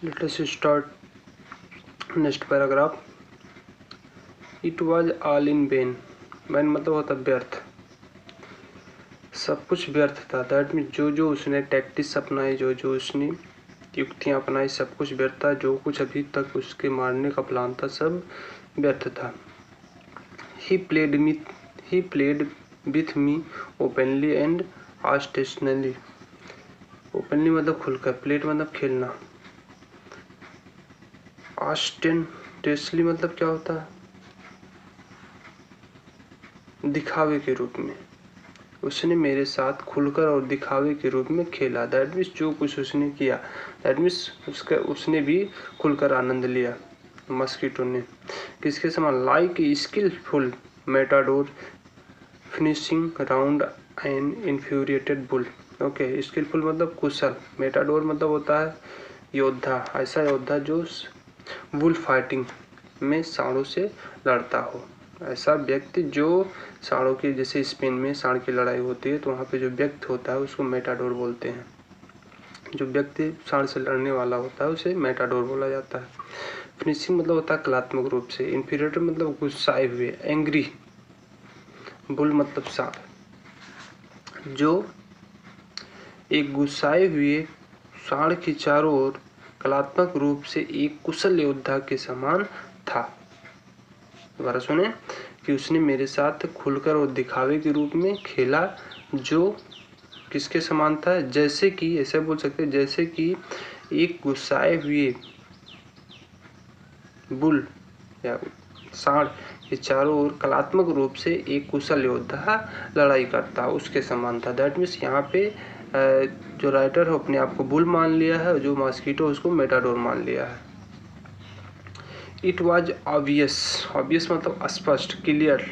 Let us start next paragraph. It was all in vain. vain मतलब होता व्यर्थ, सब कुछ व्यर्थ था। दैट मीन जो जो उसने टैक्टिक्स अपनाई, जो जो उसने युक्तियां अपनाई, सब कुछ व्यर्थ था। जो कुछ अभी तक उसके मारने का प्लान था सब व्यर्थ था। He played with me openly and ostensibly. Openly मतलब खुलकर, प्लेट मतलब खेलना, ऑस्टेंटियसली मतलब क्या होता है, दिखावे के रूप में। उसने मेरे साथ खुलकर और दिखावे के रूप में खेला। दैट मीन्स जो कुछ उसने किया, दैट मीन्स उसने भी खुलकर आनंद लिया मस्कीटो ने। किसके समान? Like skilful matador finishing round an infuriated bull. Okay, skilful मतलब कुशल, मेटाडोर मतलब होता है योद्धा, ऐसा योद्धा जो बुल फाइटिंग में सांडों से लड़ता हो। ऐसा व्यक्ति जो सांडों की, जैसे स्पेन में सांड की लड़ाई होती है तो वहाँ पे जो व्यक्ति होता है उसको मेटाडोर बोलते हैं। जो व्यक्ति सांड से लड़ने वाला होता है उसे मेटाडोर बोला जाता है। फिनिशिंग मतलब होता है कलात्मक रूप से। इन्फीरियर मतलब गुस्साए हुए, एंग्री। बुल मतलब सांड। जो एक गुस्साए हुए सांड के चारों ओर कलात्मक रूप से एक कुशल योद्धा के समान था। दोबारा सुने कि उसने मेरे साथ खुलकर और दिखावे के रूप में खेला, जो किसके समान था? जैसे कि, ऐसे बोल सकते हैं, जैसे कि एक गुस्साए हुए बुल या सांड के चारों ओर कलात्मक रूप से एक कुशल योद्धा लड़ाई करता, उसके समान था। दैट मीन्स यहाँ पे जो राइटर है अपने आप को बुल मान लिया है, जो मॉस्किटो उसको मेटाडोर मान लिया है। इट वॉज ऑब्वियस, ऑब्वियस मतलब स्पष्ट, क्लियर,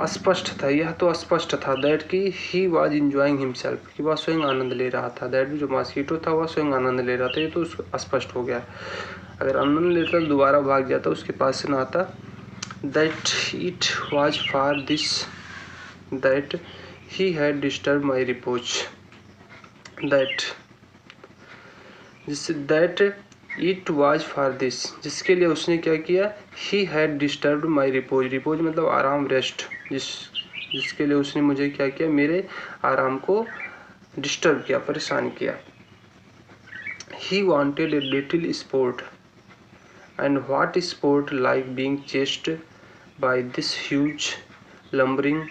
स्पष्ट था, यह तो स्पष्ट था। दैट कि ही वॉज इंजॉइंग हिमसेल्फ, कि वह स्वयं आनंद ले रहा था। दैट जो मॉस्किटो था वह स्वयं आनंद ले रहा था, ये तो स्पष्ट हो गया। अगर आनंद लेता तो दोबारा भाग जाता, उसके पास से ना आता। That it was for this that he had disturb my repose. That it was for this, जिसके लिए उसने क्या किया? He had disturb my repose. Repose मतलब आराम, रेस्ट। जिसके लिए उसने मुझे क्या किया? मेरे आराम को डिस्टर्ब किया, परेशान किया। He wanted a little sport, and what sport like being chased by this huge lumbering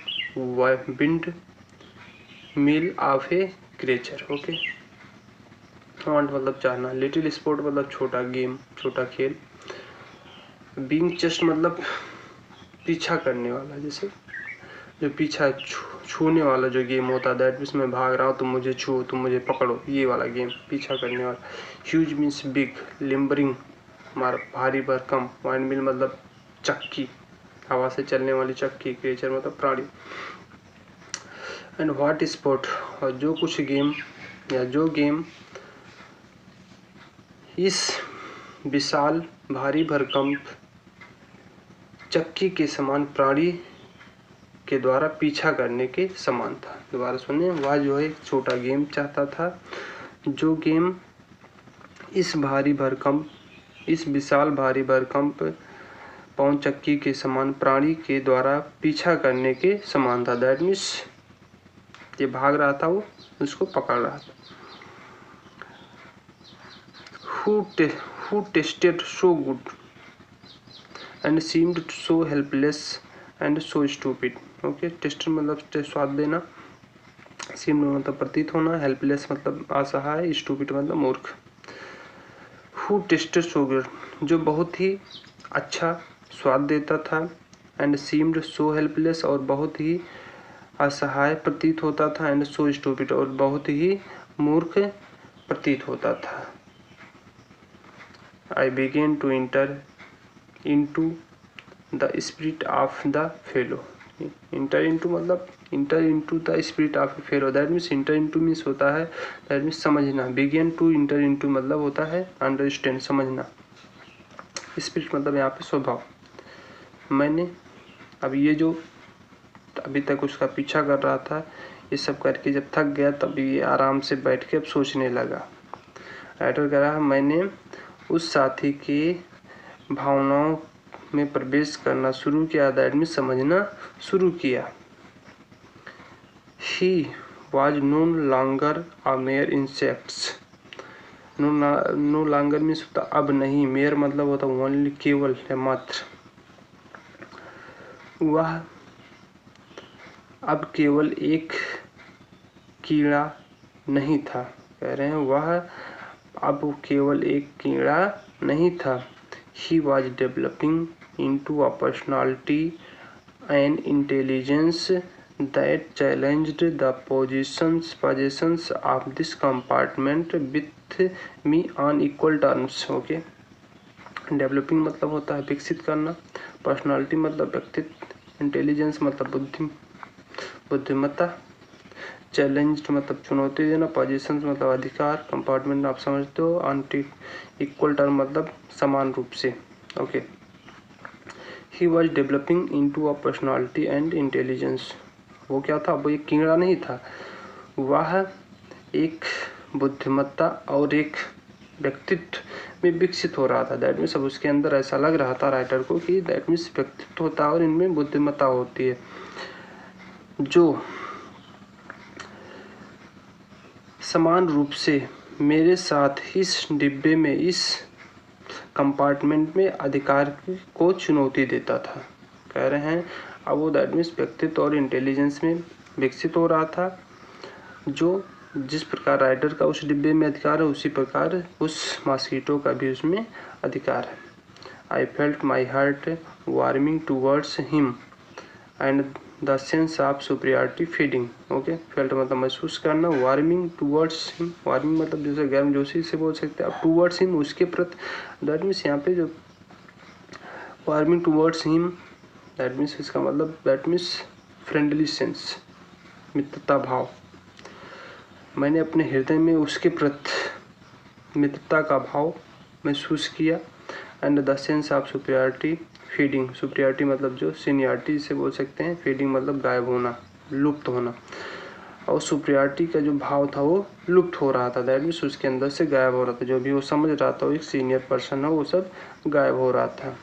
wind mill of A creature. Okay, want मतलब चाहना, लिटिल स्पोर्ट मतलब छोटा गेम, छोटा खेल, बीइंग चेस्ट मतलब पीछा करने वाला, जैसे जो पीछा छूने वाला जो गेम होता है। दैट मीन्स मैं भाग रहा हूँ, तुम मुझे छुओ, तुम मुझे पकड़ो, ये वाला गेम, पीछा करने वाला। ह्यूज मीन्स बिग, लिम्बरिंग भारी भरकम, वाइंड मिल मतलब चक्की, हवा से चलने वाली चक्की, क्रिएचर मतलब प्राणी। एंड व्हाट स्पोर्ट, और जो कुछ गेम या जो गेम इस विशाल भारी भरकम चक्की के समान प्राणी के द्वारा पीछा करने के समान था। दोबारा सुनिए, वह जो है एक छोटा गेम चाहता था, जो गेम इस विशाल भारी भरकम पवन चक्की के समान प्राणी के द्वारा पीछा करने के समान था। दैट मीन्स ये भाग रहा था, वो उसको पकड़ रहा था। Who tasted so good and seemed so helpless and so stupid. Okay, tester मतलब स्वाद देना, सीम्ड मतलब प्रतीत होना, हेल्पलेस मतलब असहाय, स्टूपिड मतलब मूर्ख। Who tasted so good, जो बहुत ही अच्छा स्वाद देता था, एंड सीम्ड सो हेल्पलेस और बहुत ही असहाय प्रतीत होता था, एंड सो स्टूपिड और बहुत ही मूर्ख प्रतीत होता था। I began to enter into the spirit of the fellow. Enter into मतलब enter into the spirit of a fellow. That means enter into means होता है, that means समझना। Began to enter into मतलब होता है understand, समझना। spirit मतलब यहाँ पे स्वभाव। मैंने अब ये जो अभी तक उसका पीछा कर रहा था, ये सब करके जब थक गया, तब ये आराम से बैठ के अब सोचने लगा। राइटर कह रहा है मैंने उस साथी के भावनाओं में प्रवेश करना शुरू किया, दैट मीन्स समझना शुरू किया। He was no longer a mere insect. No longer means होता अब नहीं, मेयर मतलब होता ओनली केवल है, मात्र। वह अब केवल एक कीड़ा नहीं था, कह रहे हैं वह अब केवल एक कीड़ा नहीं था। He was developing into a personality and intelligence that challenged the positions of this compartment with me on equal terms. Okay, developing मतलब होता है विकसित करना, पर्सनालिटी मतलब व्यक्तित्व, इंटेलिजेंस मतलब बुद्धिमत्ता, चैलेंज्ड मतलब चुनौती देना, पोजीशंस मतलब अधिकार, कंपार्टमेंट आप समझते हो, ऑन इक्वल टर्म मतलब समान रूप से। Okay, he was developing into a personality and intelligence. वो क्या था, वो एक कीड़ा नहीं था, वह एक बुद्धिमत्ता और एक व्यक्तित्व में विकसित हो रहा था। दैट मीन्स अब उसके अंदर ऐसा लग रहा था राइटर को कि दैट मीन्स व्यक्तित्व होता है और इनमें बुद्धिमत्ता होती है, जो समान रूप से मेरे साथ इस डिब्बे में, इस कंपार्टमेंट में अधिकार को चुनौती देता था। कह रहे हैं अब वो दैट मीन्स व्यक्तित्व और इंटेलिजेंस में विकसित हो रहा था, जो जिस प्रकार राइटर का उस डिब्बे में अधिकार है उसी प्रकार उस मॉस्किटो का भी उसमें अधिकार है। I felt my heart warming towards him and the sense of superiority feeding. Okay, felt मतलब महसूस करना, वार्मिंग टूवर्ड्स हिम, वार्मिंग मतलब जैसे गर्मजोशी से बोल सकते हैं, अब टूवर्ड्स हिम उसके प्रति, दैट मीन्स यहाँ पे जो warming towards him that means इसका मतलब दैट मीन्स फ्रेंडली सेंस, मित्रता भाव। मैंने अपने हृदय में उसके प्रति मित्रता का भाव महसूस किया। And the sense of superiority feeding, superiority मतलब जो सीनियरिटी से बोल सकते हैं, फीडिंग मतलब गायब होना, लुप्त होना, और सुपीरियरिटी का जो भाव था वो लुप्त हो रहा था, दैट मीन्स उसके अंदर से गायब हो रहा था, जो भी वो समझ रहा था वो एक सीनियर पर्सन है वो सब गायब हो रहा था।